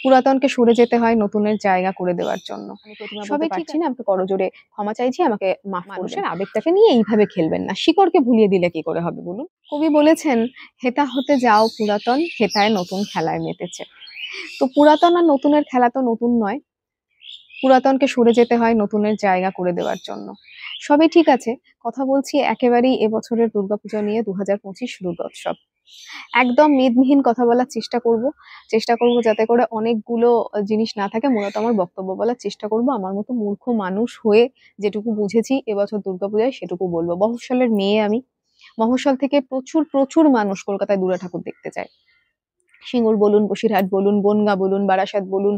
পুরাতনকে সরে যেতে হয় নতুনের জায়গা করে দেওয়ার জন্য। আমি প্রতিমা বলতে সবই ঠিক পারছি না, আমাকে করজোড়ে ক্ষমা চাইছি, আমাকে মাফ করবেন। মানুষের আবেগটাকে নিয়ে এইভাবে খেলবেন না। শিকড়কে ভুলিয়ে দিলে কি করে হবে বলুন? কবি বলেছেন, "হেতা হতে যাও পুরাতন, হেতায় নতুন খেলায় মেতেছে।" তো পুরাতন আর নতুনের খেলা তো নতুন নয়। পুরাতনকে সরে যেতে হয় নতুনের জায়গা করে দেওয়ার জন্য। সবই ঠিক আছে। কথা বলছি একেবারেই এবছরের দুর্গাপূজা নিয়ে ২০২৫ দুর্গোৎসব। একদম মেদবিহীন কথা বলার চেষ্টা করব। চেষ্টা করব যাতে করে অনেকগুলো জিনিস না থাকে। মূলত আমার বক্তব্য বলার চেষ্টা করব। আমার মতো মূর্খ মানুষ হয়ে যেটুকু বুঝেছি এবছর দুর্গাপূজায় সেটুকু বলব। মফস্বলের মেয়ে আমি। মফস্বল থেকে প্রচুর মানুষ কলকাতায় দুর্গা ঠাকুর দেখতে যায়। সিঙ্গুর বলুন, বসিরহাট বলুন, বনগাঁ বলুন, বারাসাত বলুন,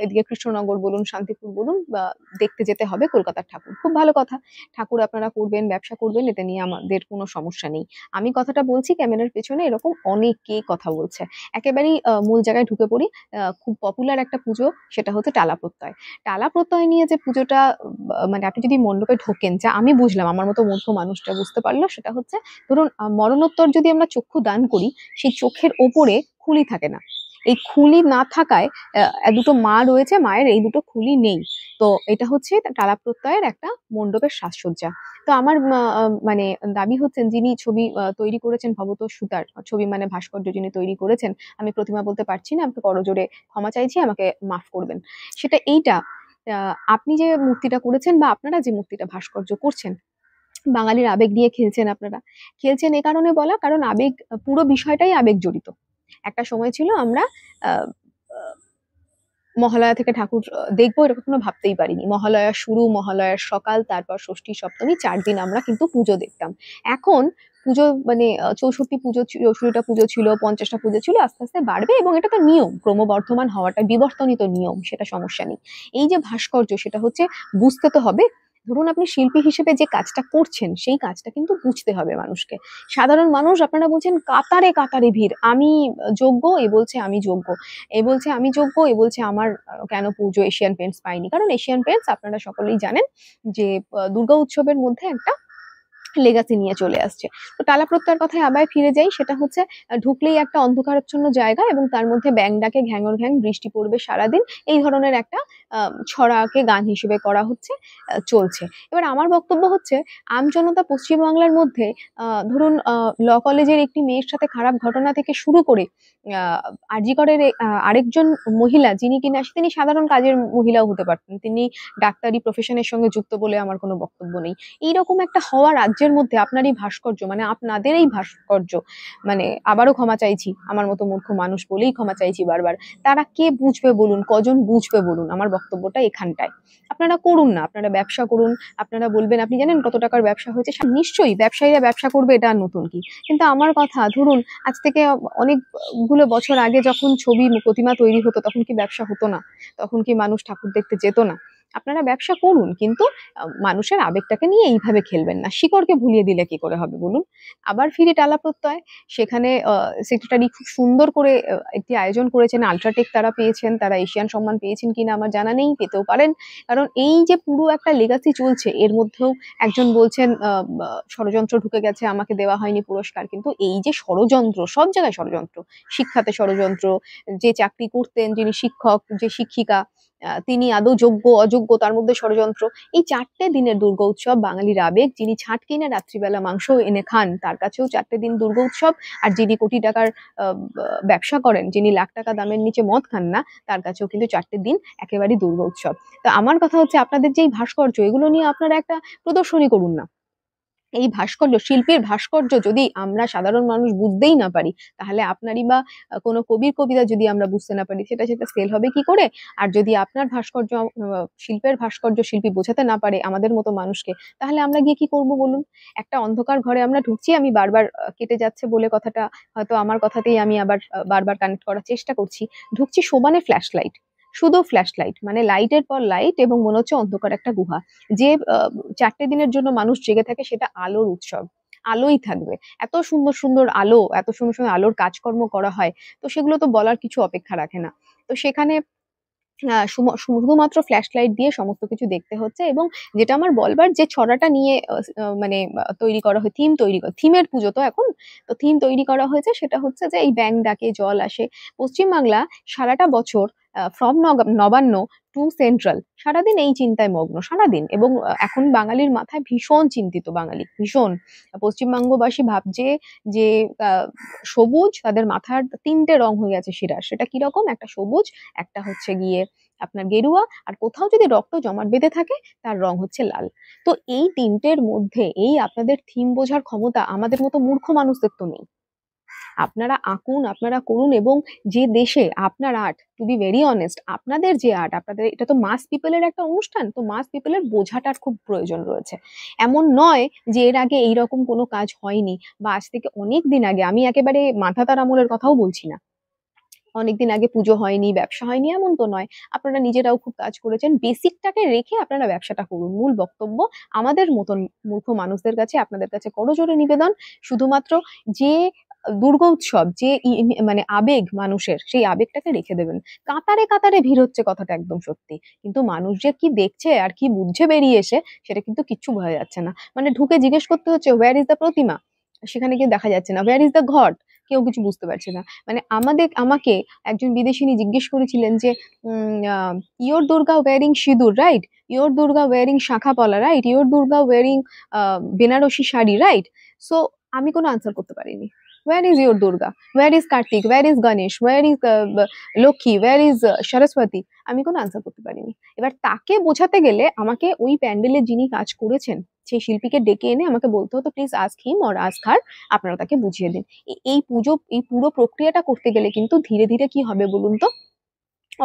এদিকে কৃষ্ণনগর বলুন, শান্তিপুর বলুন, বা দেখতে যেতে হবে কলকাতার ঠাকুর। খুব ভালো কথা। ঠাকুর আপনারা করবেন, ব্যবসা করবেন, এতে নিয়ে আমাদের কোনো সমস্যা নেই। আমি কথাটা বলছি, ক্যামেরার পেছনে এরকম অনেকেই কথা বলছে। একেবারেই মূল জায়গায় ঢুকে পড়ি। খুব পপুলার একটা পুজো, সেটা হচ্ছে টালা প্রত্যয়। টালা প্রত্যয় নিয়ে যে পুজোটা, মানে আপনি যদি মণ্ডপে ঢোকেন, যা আমি বুঝলাম, আমার মতো মূর্খ মানুষটা বুঝতে পারল, সেটা হচ্ছে ধরুন মরণোত্তর যদি আমরা চক্ষু দান করি, সেই চোখের ওপরে খুলি থাকে না। এই খুলি না থাকায় দুটো মা রয়েছে, মায়ের এই দুটো খুলি নেই। তো এটা হচ্ছে টালা প্রত্যয়ের একটা মণ্ডপের সাজসজ্জা। তো আমার মানে দাবি হচ্ছেন, যিনি ছবি তৈরি করেছেন, ভবতোষ সুতার ছবি মানে ভাস্কর্য যিনি তৈরি করেছেন, আমি প্রতিমা বলতে পারছি না, আমাকে করজোড়ে ক্ষমা চাইছি, আমাকে মাফ করবেন। সেটা এইটা, আপনি যে মূর্তিটা করেছেন বা আপনারা যে মূর্তিটা ভাস্কর্য করছেন, বাঙালির আবেগ নিয়ে খেলছেন আপনারা। খেলছেন এ কারণে বলা, কারণ আবেগ, পুরো বিষয়টাই আবেগ জড়িত। একটা সময় ছিল আমরা আ আ মহালয়া থেকে ঠাকুর দেখবো এরকম কখনো ভাবতেই পারিনি। মহালয়ার শুরু, মহালয়ার সকাল, তারপর ষষ্ঠী, সপ্তমী ৪ দিন আমরা কিন্তু পুজো দেখতাম। এখন পুজো মানে ৬৪ পুজো ৬৪টা পুজো ছিল, ৫০টা পুজো ছিল, আস্তে বাড়বে এবং এটা তো নিয়ম। ক্রমবর্ধমান হওয়াটা বিবর্তনিত নিয়ম, সেটা সমস্যা নেই। এই যে ভাস্কর্য, সেটা হচ্ছে বুঝতে তো হবে। ধরুন আপনি শিল্পী হিসেবে যে কাজটা করছেন, সেই কাজটা কিন্তু বুঝতে হবে মানুষকে। সাধারণ মানুষ, আপনারা বলছেন কাতারে ভিড়। আমি যোগ্য, এ বলছে আমি যোগ্য। এ বলছে আমি যোগ্য, এ বলছে আমার কেন পুজো এশিয়ান পেইন্টস পায়নি। কারণ এশিয়ান পেইন্টস আপনারা সকলেই জানেন যে দুর্গা উৎসবের মধ্যে একটা লেগাসি নিয়ে চলে আসছে। তো টালা প্রত্যয়ের কথায় আবার ফিরে যাই, সেটা হচ্ছে ঢুকলেই একটা অন্ধকারাচ্ছন্ন জায়গা এবং তার মধ্যে ব্যাং ডাকে ঘ্যাঙর ঘ্যাং, বৃষ্টি পড়বে সারাদিন। এই ধরনের একটা ছড়াকে গান হিসেবে করা হচ্ছে, চলছে। এবার আমার বক্তব্য হচ্ছে, আমজনতা পশ্চিমবাংলার মধ্যে ধরুন ল কলেজের একটি মেয়ের সাথে খারাপ ঘটনা থেকে শুরু করে আ আরজি করের আরেকজন মহিলা, যিনি কিনা তিনি সাধারণ কাজের মহিলাও হতে পারতেন। তিনি ডাক্তারি প্রফেশনের সঙ্গে যুক্ত বলে আমার কোনো বক্তব্য নেই। এইরকম একটা হওয়া রাজ্যের মধ্যে আপনার এই ভাস্কর্য, মানে আপনাদের এই ভাস্কর্য, মানে আবারও ক্ষমা চাইছি, আমার মতো মূর্খ মানুষ বলেই ক্ষমা চাইছি বারবার। তারা কে বুঝবে বলুন? কজন বুঝবে বলুন? আমার বক্তব্যটা এখানটায়। আপনারা করুন না, আপনারা ব্যবসা করুন। আপনারা বলবেন আপনি জানেন কত টাকার ব্যবসা হয়েছে? নিশ্চয়ই ব্যবসায়ীরা ব্যবসা করবে, এটা আর নতুন কি? কিন্তু আমার কথা, ধরুন আজ থেকে অনেকগুলো বছর আগে যখন ছবি প্রতিমা তৈরি হতো, তখন কি ব্যবসা হতো না? তখন কি মানুষ ঠাকুর দেখতে যেত না? আপনারা ব্যবসা করুন, কিন্তু মানুষের আবেগটাকে নিয়ে এইভাবে খেলবেন না। শিকড়কে ভুলিয়ে দিলে কি করে হবে বলুন? আবার ফিরি টালা প্রত্যয়। সেখানে সেক্রেটারি খুব সুন্দর করে একটি আয়োজন করেছেন। আল্ট্রাটেক তারা পেয়েছেন। তারা এশিয়ান সম্মান পেয়েছেন কিনা আমার জানা নেই, পেতেও পারেন। কারণ এই যে পুরো একটা লেগাসি চলছে, এর মধ্যেও একজন বলছেন বা ষড়যন্ত্র ঢুকে গেছে, আমাকে দেওয়া হয়নি পুরস্কার। কিন্তু এই যে ষড়যন্ত্র, সব জায়গায় ষড়যন্ত্র। শিক্ষাতে ষড়যন্ত্র, যে চাকরি করতেন, যিনি শিক্ষক, যে শিক্ষিকা, তিনি আদৌ যোগ্য, অযোগ্য, তার মধ্যে ষড়যন্ত্র। এই ৪ টে দিনের দুর্গোৎসব বাঙালির আবেগ। যিনি ছাট কিনে রাত্রিবেলা মাংস এনে খান, তার কাছেও ৪ টে দিন দুর্গোৎসব। আর যিনি কোটি টাকার আ বা ব্যবসা করেন, যিনি লাখ টাকা দামের নিচে মদ খান না, তার কাছেও কিন্তু ৪ টে দিন একেবারেই দুর্গোৎসব। তো আমার কথা হচ্ছে, আপনাদের যে এই ভাস্কর্য, এগুলো নিয়ে আপনারা একটা প্রদর্শনী করুন না। এই ভাস্কর্য, শিল্পীর ভাস্কর্য যদি আমরা সাধারণ মানুষ বুঝতেই না পারি, তাহলে আপনারই বা কোনো কবির কবিতা যদি আমরা বুঝতে না পারি, সেটা সেল হবে কি করে? আর যদি আপনার ভাস্কর্য, শিল্পের ভাস্কর্য শিল্পী বোঝাতে না পারে আমাদের মতো মানুষকে, তাহলে আমরা গিয়ে কি করব বলুন? একটা অন্ধকার ঘরে আমরা ঢুকছি, আমি বারবার কেটে যাচ্ছে বলে কথাটা হয়তো আমার কথাতেই আমি আবার বারবার কানেক্ট করার চেষ্টা করছি। ঢুকছি সমানে ফ্ল্যাশ লাইট। শুধু ফ্ল্যাশ লাইট, মানে লাইটের পর লাইট, এবং মনে হচ্ছে অন্ধকার একটা গুহা। যে ৪ টে দিনের জন্য মানুষ জেগে থাকে, সেটা আলোর উৎসব। আলোই থাকবে। এত সুন্দর আলো, এত সুন্দর আলোর কাজকর্ম করা হয়। তো সেগুলো তো বলার কিছু অপেক্ষা রাখে না। তো সেখানে শুধুমাত্র ফ্ল্যাশ লাইট দিয়ে সমস্ত কিছু দেখতে হচ্ছে। এবং যেটা আমার বলবার, যে ছড়াটা নিয়ে মানে তৈরি করা হয়, থিমের পুজো তো এখন। তো থিম তৈরি করা হয়েছে, সেটা হচ্ছে যে এই ব্যাঙ ডাকে, জল আসে। পশ্চিমবাংলা সারাটা বছর ফ্রম নবান্ন টু সেন্ট্রাল সারাদিন এই চিন্তায় মগ্ন, সারাদিন। এবং এখন বাঙালির মাথায় ভীষণ চিন্তিত, বাঙালি ভীষণ। পশ্চিমবঙ্গবাসী ভাবছে যে সবুজ তাদের মাথার ৩ টে রং হয়ে গেছে শিরার। সেটা কিরকম? একটা সবুজ, একটা হচ্ছে গিয়ে আপনার গেরুয়া, আর কোথাও যদি রক্ত জমাট বেঁধে থাকে তার রং হচ্ছে লাল। তো এই ৩টের মধ্যে এই আপনাদের থিম বোঝার ক্ষমতা আমাদের মতো মূর্খ মানুষদের তো নেই। আপনারা আঁকুন, আপনারা করুন। এবং যে দেশে আপনার art, to be very honest, আপনাদের যে আর্ট, আপনাদের এটা তো মাস পিপলের একটা অনুষ্ঠান, তো মাস পিপলের বোঝাটার খুব প্রয়োজন রয়েছে। এমন নয় যে এর আগে এইরকম কোনো কাজ হয়নি, বা আজ থেকে অনেক দিন আগে, আমি একেবারে মাধাতার আমলের কথাও বলছি না, অনেকদিন আগে পুজো হয়নি, ব্যবসা হয়নি, এমন তো নয়। আপনারা নিজেরাও খুব কাজ করেছেন। বেসিকটাকে রেখে আপনারা ব্যবসাটা করুন। মূল বক্তব্য আমাদের মতন মূর্খ মানুষদের কাছে, আপনাদের কাছে করজোড়ে নিবেদন, শুধুমাত্র যে দুর্গোৎসব, যে মানে আবেগ মানুষের, সেই আবেগটাকে রেখে দেবেন। কাতারে কাতারে ভিড় হচ্ছে, কথাটা একদম সত্যি। কিন্তু মানুষ যে কি দেখছে আর কি বুঝছে বেরিয়ে এসে, সেটা কিন্তু কিচ্ছু বোঝা যাচ্ছে না। মানে ঢুকে জিজ্ঞেস করতে হচ্ছে, হোয়ার ইজ দ্য প্রতিমা? সেখানে কেউ দেখা যাচ্ছে না। হোয়ার ইজ দ্য ঘট? কেউ কিছু বুঝতে পারছে না। মানে আমাকে একজন বিদেশিনী জিজ্ঞেস করেছিলেন যে, ইয়োর দুর্গা ওয়ারিং সিঁদুর, রাইট? ইয়োর দুর্গা ওয়ারিং শাখা পলা, right? Your Durga wearing Banarasi sari, right? So আমি কোনো আনসার করতে পারিনি। Where is your Durga? Where is Kartik? Where is Ganesh? Where is Lokhi? Where is Saraswati? আমি কোনো আনসার করতে পারিনি। এবার তাকে বোঝাতে গেলে আমাকে ওই প্যান্ডেলে যিনি কাজ করেছেন সেই শিল্পীকে ডেকে এনে আমাকে বলতে হতো, please ask him or ask her, আপনারা তাকে বুঝিয়ে দিন। এই পুরো প্রক্রিয়াটা করতে গেলে কিন্তু ধীরে ধীরে কি হবে বলুন তো?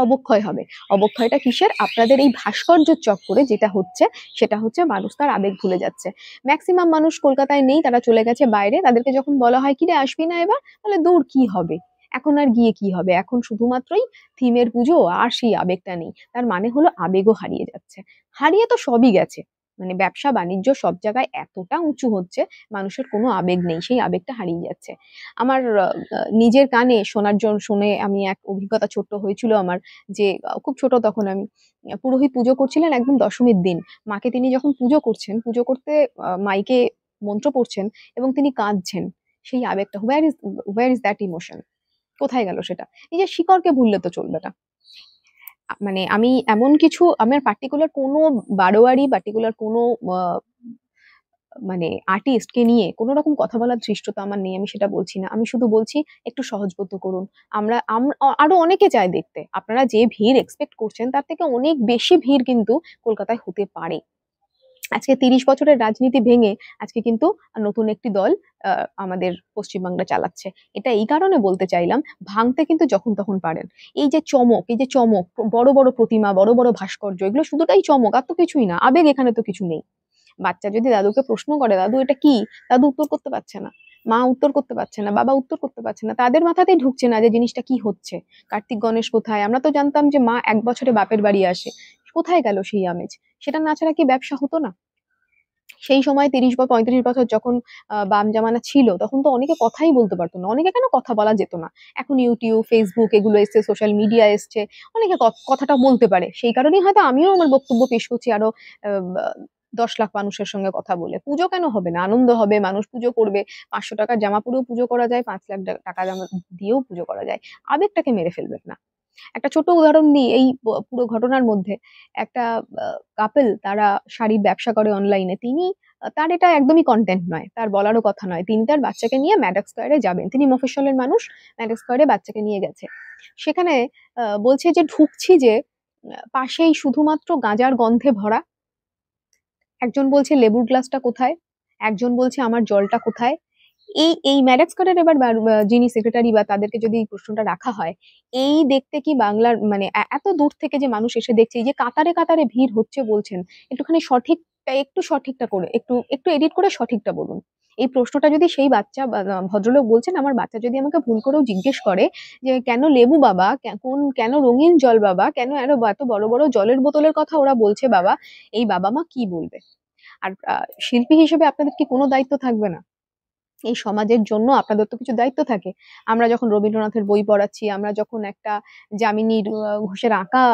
অবক্ষয় হবে। অবক্ষয়টা কিসের? আপনাদের এই ভাস্কর্যের চক্করে যেটা হচ্ছে, সেটা হচ্ছে মানুষ তার আবেগ ভুলে যাচ্ছে। ম্যাক্সিমাম মানুষ কলকাতায় নেই, তারা চলে গেছে বাইরে। তাদেরকে যখন বলা হয়, কিরে আসবি না এবার? বলে দূর, কি হবে? এখন আর গিয়ে কি হবে? এখন শুধুমাত্রই থিমের পুজো, আর সেই আবেগটা নেই। তার মানে হলো আবেগও হারিয়ে যাচ্ছে। হারিয়ে তো সবই গেছে। মানে ব্যবসা বাণিজ্য সব জায়গায় এতটা উঁচু হচ্ছে, মানুষের কোনো আবেগ নেই, সেই আবেগটা হারিয়ে যাচ্ছে। আমার নিজের কানে শুনে আমি এক অভিজ্ঞতা ছোট্ট হয়েছিল আমার, যে খুব ছোট তখন আমি। পুরোহিত পুজো করছিলেন একদম দশমীর দিন। মাকে তিনি যখন পুজো করছেন, পুজো করতে মাইকে মন্ত্র পড়ছেন এবং তিনি কাঁদছেন। সেই আবেগটা, হোয়ার ইজ দ্যাট ইমোশন? কোথায় গেল সেটা? নিজের শিকড়কে ভুললে তো চলবে না। মানে আমি এমন কিছু, আমার পার্টিকুলার কোনো বারোয়ারি, পার্টিকুলার কোনো আ মানে আর্টিস্টকে নিয়ে কোন রকম কথা বলার ধৃষ্টতা আমার নেই, আমি সেটা বলছি না। আমি শুধু বলছি, একটু সহজবোধ্য করুন। আমরা আম অ আরো অনেকে চায় দেখতে। আপনারা যে ভিড় এক্সপেক্ট করছেন তার থেকে অনেক বেশি ভিড় কিন্তু কলকাতায় হতে পারে। আজকে ৩০ বছরের রাজনীতি ভেঙে আজকে কিন্তু নতুন একটি দল আ আমাদের পশ্চিমবাংলা চালাচ্ছে। এটা এই কারণে বলতে চাইলাম, ভাঙতে কিন্তু যখন তখন পারেন। এই যে চমক, বড়, বড় প্রতিমা, বড়, বড় ভাস্কর্য, এগুলো শুধুটাই চমক, আর তো কিছুই না। আবেগ এখানে তো কিছু নেই। বাচ্চা যদি দাদুকে প্রশ্ন করে, "দাদু এটা কি?" দাদু উত্তর করতে পারছে না। মা উত্তর করতে পারছে না। বাবা উত্তর করতে পারছে না। তাদের মাথাতেই ঢুকছে না যে জিনিসটা কি হচ্ছে। কার্তিক গণেশ কোথায়? আমরা তো জানতাম যে মা ১ বছরে বাপের বাড়ি আসে। কোথায় গেল সেই আমেজ? সেটা না ছাড়া কি ব্যবসা হতো না? সেই সময় ৩০ বা ৩৫ বছর যখন বাম জামানা ছিল, তখন তো অনেকে কথাই বলতে পারত না। অনেকে কেন, কথা বলা যেত না। এখন YouTube, Facebook এগুলো এসছে, সোশ্যাল মিডিয়া এসছে। অনেকে কথাটা বলতে পারে। সেই কারণেই হয়তো আমিও আমার বক্তব্য পেশ করছি আরো আ বা ১০ লাখ মানুষের সঙ্গে কথা বলে। পুজো কেন হবে না? আনন্দ হবে, মানুষ পুজো করবে। ৳৫০০ র জামা পরেও পুজো করা যায়, ৳৫,০০,০০০ টাকা জামা দিয়েও পুজো করা যায়। আবেগটাকে মেরে ফেলবেন না। একটা ছোট উদাহরণ দিই এই পুরো ঘটনার মধ্যে। একটা আ কাপল, তারা শাড়ির ব্যবসা করে অনলাইনে। তিনি তার এটা একদমই কনটেন্ট নয়। তার বলারও কথা নয়। তিনি তার বাচ্চাকে নিয়ে ম্যাডক স্কয়ারে যাবেন। তিনি মফস্বলের মানুষ। ম্যাডক স্কয়ারে বাচ্চাকে নিয়ে গেছে। সেখানে বলছে যে ঢুকছি যে পাশেই শুধুমাত্র গাঁজার গন্ধে ভরা। একজন বলছে লেবুর গ্লাসটা কোথায়? একজন বলছে আমার জলটা কোথায়? এই ম্যাডাগাস্কারের এবার যিনি সেক্রেটারি বা তাদেরকে যদি এই প্রশ্নটা রাখা হয়, এই দেখতে কি বাংলার মানে এত দূর থেকে যে মানুষ এসে দেখছে, এই যে কাতারে, কাতারে ভিড় হচ্ছে বলছেন, একটুখানি সঠিকটা করে একটু এডিট করে সঠিকটা বলুন। এই প্রশ্নটা যদি সেই বাচ্চা বা ভদ্রলোক বলছেন, আমার বাচ্চা যদি আমাকে ভুল করেও জিজ্ঞেস করে যে, "কেন লেবু বাবা? কেন রঙিন জল বাবা? কেন এত বড়, বড় জলের বোতলের কথা ওরা বলছে বাবা?" এই বাবা-মা কি বলবে? আর শিল্পী হিসেবে আপনাদের কি কোনো দায়িত্ব থাকবে না? এই সমাজের জন্য আপনাদের তো কিছু দায়িত্ব থাকে। আমরা যখন রবীন্দ্রনাথের বই পড়াচ্ছি, আমরা যখন একটা যামিনী ঘোষের আঁকা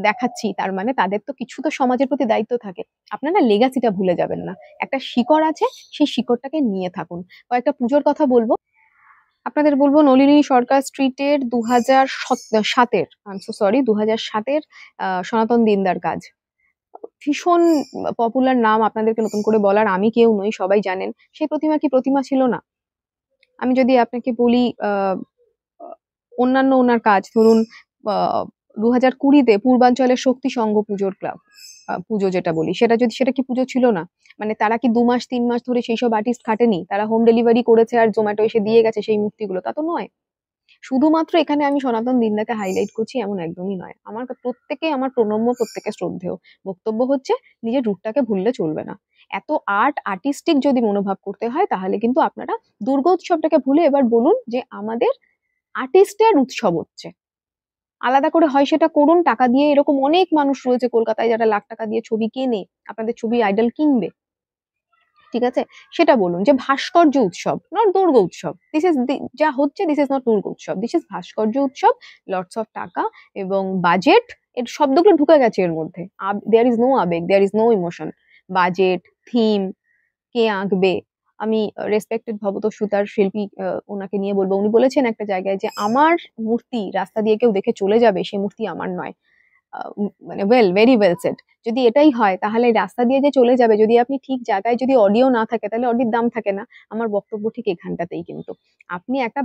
দেখাচ্ছি, তার মানে তাদের তো কিছু তো সমাজের প্রতি দায়িত্ব থাকে। আপনারা লেগাসিটা ভুলে যাবেন না। একটা শিকড় আছে, সেই শিকড়টাকে নিয়ে থাকুন। কয়েকটা পুজোর কথা বলবো। আপনাদের বলবো নলিনী সরকার স্ট্রিটের 2007-এর, আই এম সো সরি, 2007-এর সনাতন দিনদার কাজ। ভীষণ পপুলার নাম, আপনাদেরকে নতুন করে বলার আমি কেউ নই, সবাই জানেন। সেই প্রতিমা কি প্রতিমা ছিল না? আমি যদি আপনাকে বলি অন্যান্য ওনার কাজ, ধরুন 2020-তে পূর্বাঞ্চলের শক্তি সংঘ পুজোর ক্লাব, পুজো যেটা বলি, সেটা কি পুজো ছিল না? মানে তারা কি 2 মাস 3 মাস ধরে সেই সব আর্টিস্ট খাটেনি? তারা হোম ডেলিভারি করেছে আর জোম্যাটো এসে দিয়ে গেছে সেই মূর্তিগুলো? তা তো নয়। শুধুমাত্র এখানে আমি সনাতন দিনদাকে হাইলাইট করছি এমন একদমই নয়। প্রত্যেকে আমার প্রণম্য, প্রত্যেকে শ্রদ্ধেয়। বক্তব্য হচ্ছে নিজের রুটটাকে ভুললে চলবে না। এত আর্টিস্টিক যদি মনোভাব করতে হয়, তাহলে কিন্তু আপনারা দুর্গোৎসবটাকে ভুলে এবার বলুন যে আমাদের আর্টিস্টের উৎসব হচ্ছে। আলাদা করে হয় সেটা করুন, টাকা দিয়ে। এরকম অনেক মানুষ রয়েছে কলকাতায় যারা লাখ টাকা দিয়ে ছবি কেনে, আপনাদের ছবি আইডল কিনবে, ঠিক আছে? সেটা বলুন যে ভাস্কর্য উৎসব, নট দুর্গ উৎসব। দিস ইজ যা হচ্ছে, দিস ইজ নট দুর্গ উৎসব, দিস ইজ ভাস্কর্য উৎসব। লটস অফ টাকা এবং বাজেট, এর শব্দগুলো ঢুকে গেছে এর মধ্যে। দেয়ার ইজ নো আবেগ, there is no emotion. Budget, theme, কে আঁকবে। আমি রেসপেক্টেড ভবত সুতার শিল্পী, ওনাকে নিয়ে বলবো, উনি বলেছেন একটা জায়গায় যে আমার মূর্তি রাস্তা দিয়ে কেউ দেখে চলে যাবে, সে মূর্তি আমার নয়। মানে ভেরি ওয়েল সেড। যদি এটাই হয়, তাহলে রাস্তা দিয়ে যে চলে যাবে, যদি আপনি ঠিক জায়গায়, যদি অডিও না থাকে, তাহলে অডির দাম থাকে না। আমার বক্তব্য ঠিক এখানটাতেই কিন্তু। আপনি একটা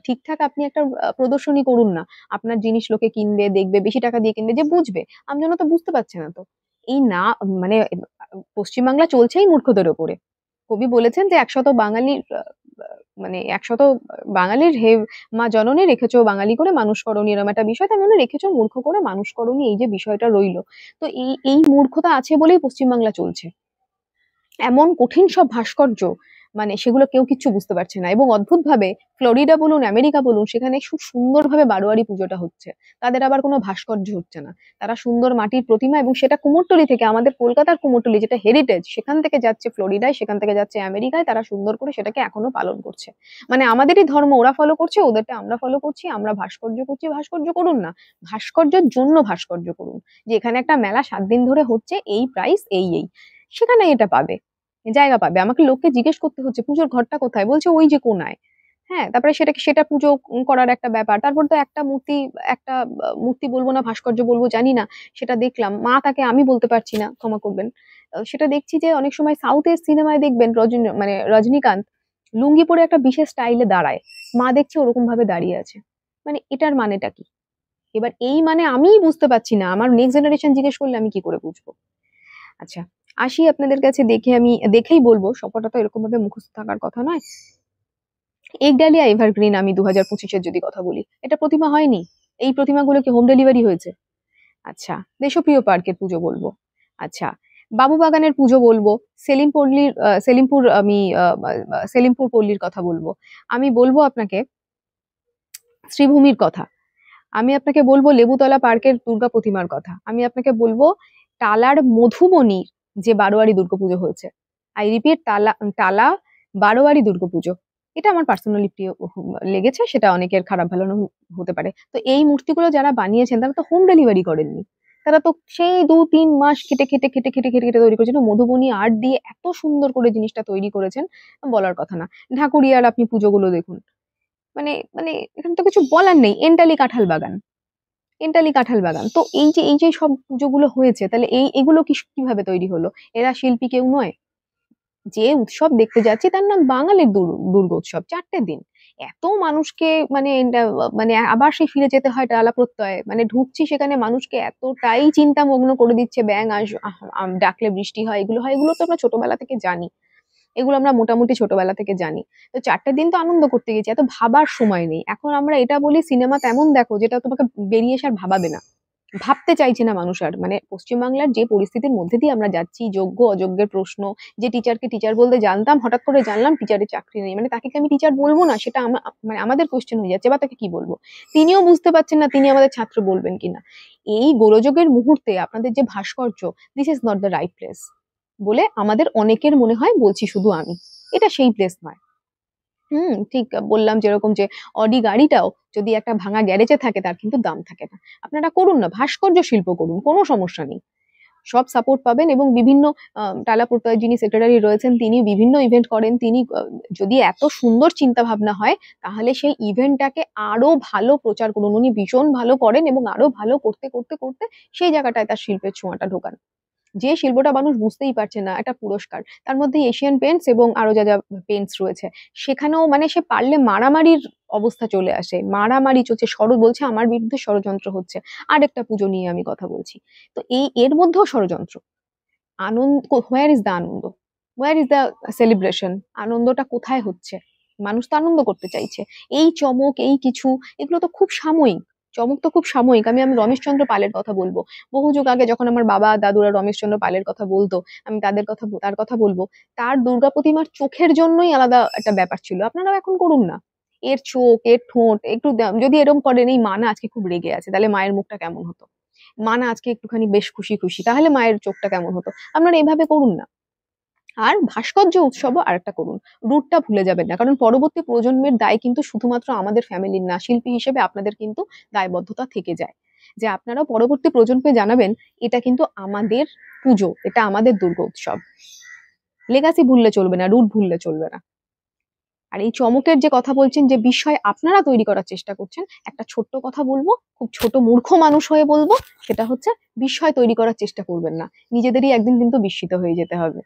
ঠিকঠাক আপনি একটা প্রদর্শনী করুন না। আপনার জিনিস লোকে কিনবে, দেখবে, বেশি টাকা দিয়ে কিনবে, যে বুঝবে। আমজনতা তো বুঝতে পারছে না তো। এই না, মানে পশ্চিমবাংলা চলছেই মূর্খদের ওপরে। কবি বলেছেন যে 100 বাঙালির মানে 100 বাঙালির হে মা জননী রেখেছো বাঙালি করে মানুষ করনি, এরকম একটা বিষয়। তার মানে রেখেছো মূর্খ করে মানুষ করনি, এই যে বিষয়টা রইলো। তো এই মূর্খতা আছে বলেই পশ্চিমবাংলা চলছে। এমন কঠিন সব ভাস্কর্য, মানে সেগুলো কেউ কিচ্ছু বুঝতে পারছে না। এবং অদ্ভুতভাবে ফ্লোরিডা বলুন, আমেরিকা বলুন, সেখানে খুব সুন্দরভাবে বারোয়ারি পুজোটা হচ্ছে। তাদের আবার কোনো ভাস্কর্য হচ্ছে না। তারা সুন্দর মাটির প্রতিমা, এবং সেটা কুমোরটুলি থেকে, আমাদের কলকাতার কুমোরটুলি যেটা হেরিটেজ, সেখান থেকে যাচ্ছে ফ্লোরিডায়, সেখান থেকে যাচ্ছে আমেরিকায়। তারা সুন্দর করে সেটাকে এখনো পালন করছে। মানে আমাদেরই ধর্ম ওরা ফলো করছে, ওদেরটা আমরা ফলো করছি। আমরা ভাস্কর্য করছি, ভাস্কর্য করুন না। ভাস্কর্যের জন্য ভাস্কর্য করুন। যে এখানে একটা মেলা 7 দিন ধরে হচ্ছে, এই প্রাইস, এই সেখানে এটা পাবে, জায়গা পাবে। আমাকে লোককে জিজ্ঞেস করতে হচ্ছে পুজোর ঘরটা কোথায়, বলছে ওই যে কোনায়। হ্যাঁ, তারপরে সেটা পুজো করার একটা ব্যাপার। তারপর তো একটা মূর্তি বলবো না ভাস্কর্য বলবো জানি না, সেটা দেখলাম। মা তাকে আমি বলতে পারছি না, ক্ষমা করবেন। সেটা দেখছি যে অনেক সময় সাউথের সিনেমায় দেখবেন মানে রজনীকান্ত লুঙ্গি পরে একটা বিশেষ স্টাইলে দাঁড়ায়, মা দেখছি ওরকম ভাবে দাঁড়িয়ে আছে। মানে এটার মানেটা কি? এবার এই মানে আমিই বুঝতে পারছি না, আমার নেক্সট জেনারেশন জিজ্ঞেস করলে আমি কি করে বুঝবো? আচ্ছা, আসি আপনাদের কাছে। আমি দেখেই বলবো, সবটা তো এরকম ভাবে মুখস্থ থাকার কথা নয়। একডালিয়া এভারগ্রিন, আমি 2025-এর যদি কথা বলি, এটা প্রতিমা হয়নি। এই প্রতিমাগুলো কি হোম ডেলিভারি হয়েছে? আচ্ছা, দেশপ্রিয় পার্কের পুজো বলবো। আচ্ছা, বাবু বাগানের পুজো বলবো। সেলিমপুর পল্লীর কথা বলবো। আমি বলবো আপনাকে শ্রীভূমির কথা। আমি আপনাকে বলবো লেবুতলা পার্কের দুর্গা প্রতিমার কথা। আমি আপনাকে বলবো টালার মধুবনীর যে বারোয়ারি দুর্গাপুজো হয়েছে। আই রিপিট, টালা বারোয়ারি দুর্গাপুজো। এটা আমার পার্সোনালি প্রিয় লেগেছে, সেটা অনেকের খারাপ ভালো হতে পারে। তো এই মূর্তিগুলো যারা বানিয়েছেন, তারা তো হোম ডেলিভারি করেননি। তারা তো সেই 2-3 মাস খেটে তৈরি করেছেন। মধুবনী আর্ট দিয়ে এত সুন্দর করে জিনিসটা তৈরি করেছেন, বলার কথা না। ঢাকুরিয়ার আপনি পুজোগুলো দেখুন, মানে মানে এখানে তো কিছু বলার নেই। এন্টালি কাঁঠাল বাগান। তো এই যে সব পুজোগুলো হয়েছে, তাহলে এগুলো কিভাবে তৈরি হলো? এরা শিল্পী কেউ নয়? যে উৎসব দেখতে যাচ্ছি তার নাম বাঙালির দুর্গোৎসব, 4টে দিন। এত মানুষকে মানে মানে আবার সেই ফিরে যেতে হয় টালা প্রত্যয়। মানে ঢুকছি সেখানে, মানুষকে এতটাই চিন্তামগ্ন করে দিচ্ছে, ব্যাঙ ডাকলে বৃষ্টি হয়, এগুলো হয়, এগুলো তো আমরা ছোটবেলা থেকে জানি। এগুলো আমরা মোটামুটি ছোটবেলা থেকে জানি। তো 4টে দিন তো আনন্দ করতে গেছি, এত ভাবার সময় নেই। এখন আমরা এটা বলি সিনেমা তেমন দেখো যেটা তোমাকে বেরিয়ে এসে আর ভাবাবে না। ভাবতে চাইছে না মানুষ আর। মানে পশ্চিমবাংলার যে পরিস্থিতির মধ্যে দিয়ে আমরা যাচ্ছি, যোগ্য অযোগ্যের প্রশ্ন, যে টিচারকে টিচার বলতে জানতাম, হঠাৎ করে জানলাম টিচারের চাকরি নেই, মানে তাকে কি আমি টিচার বলবো না? সেটা মানে আমাদের কোয়েশ্চেন হয়ে যাচ্ছে, বা তাকে কি বলবো? তিনিও বুঝতে পারছেন না তিনি আমাদের ছাত্র বলবেন কিনা। এই গোলযোগের মুহূর্তে আপনাদের যে ভাস্কর্য, this is not the right place বলে আমাদের অনেকের মনে হয়, বলছি শুধু আমি, এটা সেই প্লেস নয়। ঠিক বললাম যেরকম যে অডি গাড়িটাও যদি একটা ভাঙা গ্যারেজে থাকে তার কিন্তু দাম থাকে না। আপনারা করুন না, ভাস্কর্য শিল্প করুন, কোনো সমস্যা নেই। সব সাপোর্ট পাবেন এবং বিভিন্ন টালা প্রত্যয় যিনি সেক্রেটারি রয়েছেন তিনি বিভিন্ন ইভেন্ট করেন। তিনি যদি এত সুন্দর চিন্তা ভাবনা হয় তাহলে সেই ইভেন্টটাকে আরো ভালো প্রচার করুন। উনি ভীষণ ভালো করেন এবং আরো ভালো করতে, করতে, করতে সেই জায়গাটায় তার শিল্পের ছোঁয়াটা ঢোকান। যে শিল্পটা মানুষ বুঝতেই পারছে না, একটা পুরস্কার। তার মধ্যে এশিয়ান পেইন্টস এবং আরো যা পেইন্টস রয়েছে সেখানেও মানে সে পারলে মারামারির অবস্থা চলে আসে। মারামারি চলছে, বলছে আমার বিরুদ্ধে ষড়যন্ত্র হচ্ছে। আরেকটা পুজো নিয়ে আমি কথা বলছি। তো এর মধ্যেও ষড়যন্ত্র। হোয়ার ইজ দ্য আনন্দ? Where is the celebration? আনন্দটা কোথায় হচ্ছে? মানুষ তো আনন্দ করতে চাইছে। এই চমক, এই কিছু, এগুলো তো খুব সাময়িক। চমক তো খুব সাময়িক। আমি রমেশচন্দ্র পালের কথা বলবো। বহু যুগ আগে যখন আমার বাবা দাদুরা রমেশচন্দ্র পালের কথা বলতো, আমি তার কথা বলবো। তার দুর্গা প্রতিমার চোখের জন্যই আলাদা একটা ব্যাপার ছিল। আপনারাও এখন করুন না। এর চোখ, এর ঠোঁট একটু যদি এরকম করেন, এই মা না আজকে খুব রেগে আছে, তাহলে মায়ের মুখটা কেমন হতো? মা না আজকে একটুখানি বেশ খুশি খুশি, তাহলে মায়ের চোখটা কেমন হতো? আপনারা এভাবে করুন না। আর ভাস্কর্য উৎসবও আরেকটা করুন। রুটটা ভুলে যাবেন না, কারণ পরবর্তী প্রজন্মের দায় কিন্তু শুধুমাত্র আমাদের ফ্যামিলির না, শিল্পী হিসেবে আপনাদের কিন্তু দায়বদ্ধতা থেকে যায় যে আপনারা পরবর্তী প্রজন্মকে জানাবেন এটা কিন্তু আমাদের পুজো, এটা আমাদের দুর্গা উৎসব। লেগাসি ভুললে চলবে না, রুট ভুললে চলবে না। আর এই চমকের যে কথা বলছেন, যে বিষয় আপনারা তৈরি করার চেষ্টা করছেন, একটা ছোট্ট কথা বলবো, খুব ছোট মূর্খ মানুষ হয়ে বলবো, সেটা হচ্ছে বিষয় তৈরি করার চেষ্টা করবেন না। নিজেদেরই একদিন কিন্তু বিস্মিত হয়ে যেতে হবে।